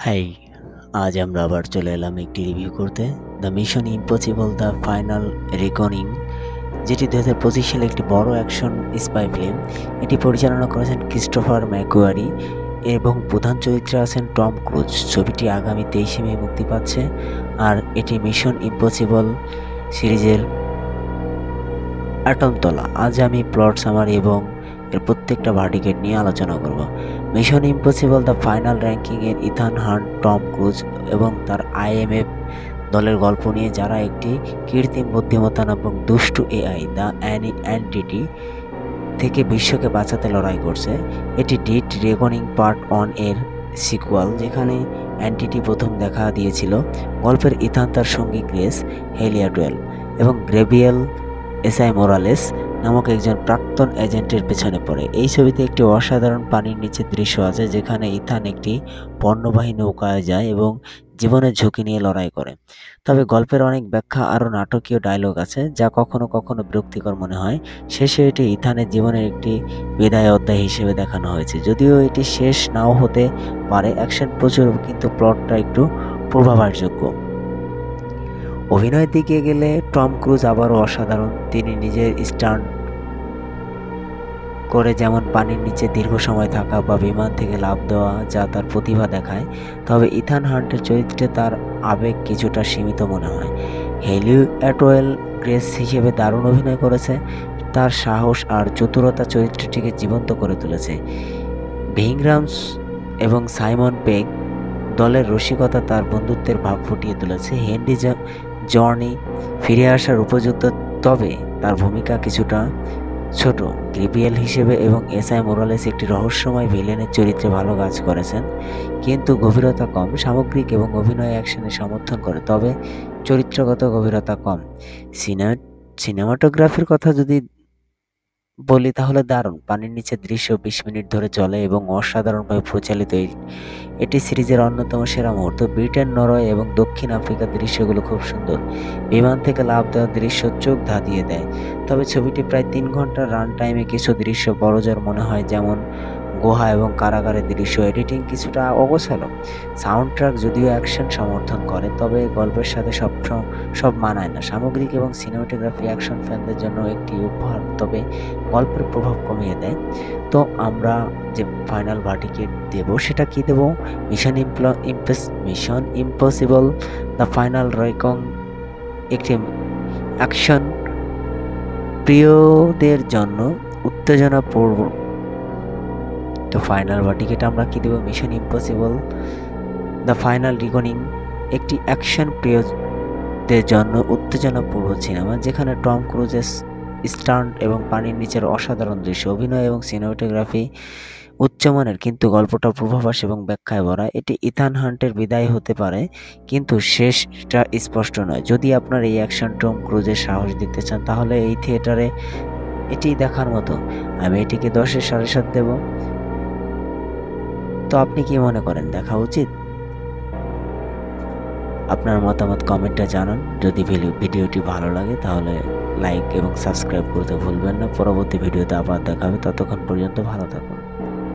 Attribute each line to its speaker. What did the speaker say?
Speaker 1: High, আজ আমরা আবার চলে এলাম একটি রিভিউ করতে। The mission Impossible the final reckoning, যেটি 2025 সালে একটি বড় অ্যাকশন স্পাই ফিল্ম। এটি পরিচালনা করেছেন ক্রিস্টোফার ম্যাকুয়ারি এবং প্রধান চরিত্রে আছেন টম ক্রুজ। ছবিটি আগামী 23শে মে মুক্তি পাচ্ছে, আর এটি মিশন ইম্পসিবল সিরিজের 8ম তলা। আজ আমি প্লট সামারি এবং এর প্রত্যেকটা ভার্টিকেট নিয়ে আলোচনা করব। মিশন ইম্পসিবল দ্য ফাইনাল র্যাঙ্কিংয়ের ইথান হান্ট, টম ক্রুজ এবং তার আইএমএফ দলের গল্প নিয়ে, যারা একটি কৃত্রিম বুদ্ধিমত্তা এবং দুষ্টু এআই দ্য অ্যান্টিটি থেকে বিশ্বকে বাঁচাতে লড়াই করছে। এটি ডেড রেকনিং পার্ট 1 এর সিকুয়াল, যেখানে অ্যান্টিটি প্রথম দেখা দিয়েছিল। গল্পের ইথান তার সঙ্গী গ্রেস হেলিয়াটুয়েল এবং গ্রেভিয়েল এসআই মোরালেস নামক একজন প্রাক্তন এজেন্টের পেছনে পড়ে। এই ছবিতে একটি অসাধারণ পানির নিচের দৃশ্য আছে, যেখানে ইথান একটি পণ্যবাহী নৌকায় যায় এবং জীবনের ঝুঁকি নিয়ে লড়াই করে। তবে গল্পের অনেক ব্যাখ্যা আরও নাটকীয় ডায়লগ আছে, যা কখনো কখনো বিরক্তিকর মনে হয়। শেষে এটি ইথানের জীবনের একটি বিদায় অধ্যায় হিসেবে দেখানো হয়েছে। যদিও এটি শেষ নাও হতে পারে, অ্যাকশন প্রচুর কিন্তু প্লটটা একটু পূর্বাভাসযোগ্য। অভিনয়ের দিকে গেলে টম ক্রুজ আবারও অসাধারণ। তিনি নিজের স্টান্ট করে, যেমন পানির নিচে দীর্ঘ সময় থাকা বা বিমান থেকে লাফ দেওয়া, যা তার প্রতিভা দেখায়। তবে ইথান হান্টের চরিত্রে তার আবেগ কিছুটা সীমিত মনে হয়। হেলি অ্যাটওয়েল গ্রেস হিসেবে দারুণ অভিনয় করেছে। তার সাহস আর চতুরতা চরিত্রটিকে জীবন্ত করে তুলেছে। ভিংরামস এবং সাইমন পেগ দলের রসিকতা তার বন্ধুত্বের ভাব ফুটিয়ে তুলেছে। হেনরি জর্নি ফিরে আসার উপযুক্ত, তবে তার ভূমিকা কিছুটা ছোট। গ্রেভিয়েল হিসেবে এবং এসআই মোরালেস একটি রহস্যময় ভিলেনের চরিত্রে ভালো কাজ করেছেন, কিন্তু গভীরতা কম। সামগ্রিক এবং অভিনয় অ্যাকশনে সমর্থন করে, তবে চরিত্রগত গভীরতা কম। সিনেমাটোগ্রাফির কথা যদি বলি তাহলে দারুণ। পানির নিচের দৃশ্য 20 মিনিট ধরে চলে এবং অসাধারণভাবে পরিচালিত। এটি সিরিজের অন্যতম সেরা মুহূর্ত। ব্রিটেন, নরওয়ে এবং দক্ষিণ আফ্রিকার দৃশ্যগুলো খুব সুন্দর। বিমান থেকে লাফ দেওয়ার দৃশ্য চোখ ধাঁধিয়ে দেয়। তবে ছবিটি প্রায় 3 ঘন্টার রান টাইমে কিছু দৃশ্য বড়জোর মনে হয়, যেমন গুহা এবং কারাগারের দৃশ্য। এডিটিং কিছুটা অগোছালো। সাউন্ড ট্র্যাক যদিও অ্যাকশন সমর্থন করে, তবে গল্পের সাথে সব মানায় না। সামগ্রিক এবং সিনেমাটোগ্রাফি অ্যাকশন ফ্যানদের জন্য একটি উপহার, তবে গল্পের প্রভাব কমিয়ে দেয়। তো আমরা যে ফাইনাল ভার্টিকেট দেব সেটা কি দেব? মিশন ইম্পসিবল দ্য ফাইনাল রেকং একটি অ্যাকশন প্রিয়দের জন্য উত্তেজনাপূর্ণ। তো ফাইনাল ভার্টিকেট আমরা কি দেব? Mission Impossible the final reckoning একটি অ্যাকশন প্রিয়দের জন্য উত্তেজনাপূর্ণ সিনেমা, যেখানে টম ক্রুজের স্টান্ট এবং পানির নিচের অসাধারণ দৃশ্য, অভিনয় এবং সিনেমাটোগ্রাফি উচ্চমানের, কিন্তু গল্পটা পূর্বাভাস এবং ব্যাখ্যায় ভরা। এটি ইথান হান্টের বিদায় হতে পারে, কিন্তু শেষটা স্পষ্ট নয়। যদি আপনার এই অ্যাকশন টম ক্রুজের সাহস দিতে চান, তাহলে এই থিয়েটারে এটি দেখার মতো। আমি এটিকে 10-এর 7.5 দেব। তো আপনি কি মনে করেন, দেখা উচিত? আপনার মতামত কমেন্টে জানান। যদি ভিডিওটি ভালো লাগে তাহলে লাইক এবং সাবস্ক্রাইব করতে ভুলবেন না। পরবর্তী ভিডিওতে আবার দেখা হবে। ততক্ষণ পর্যন্ত ভালো থাকুন।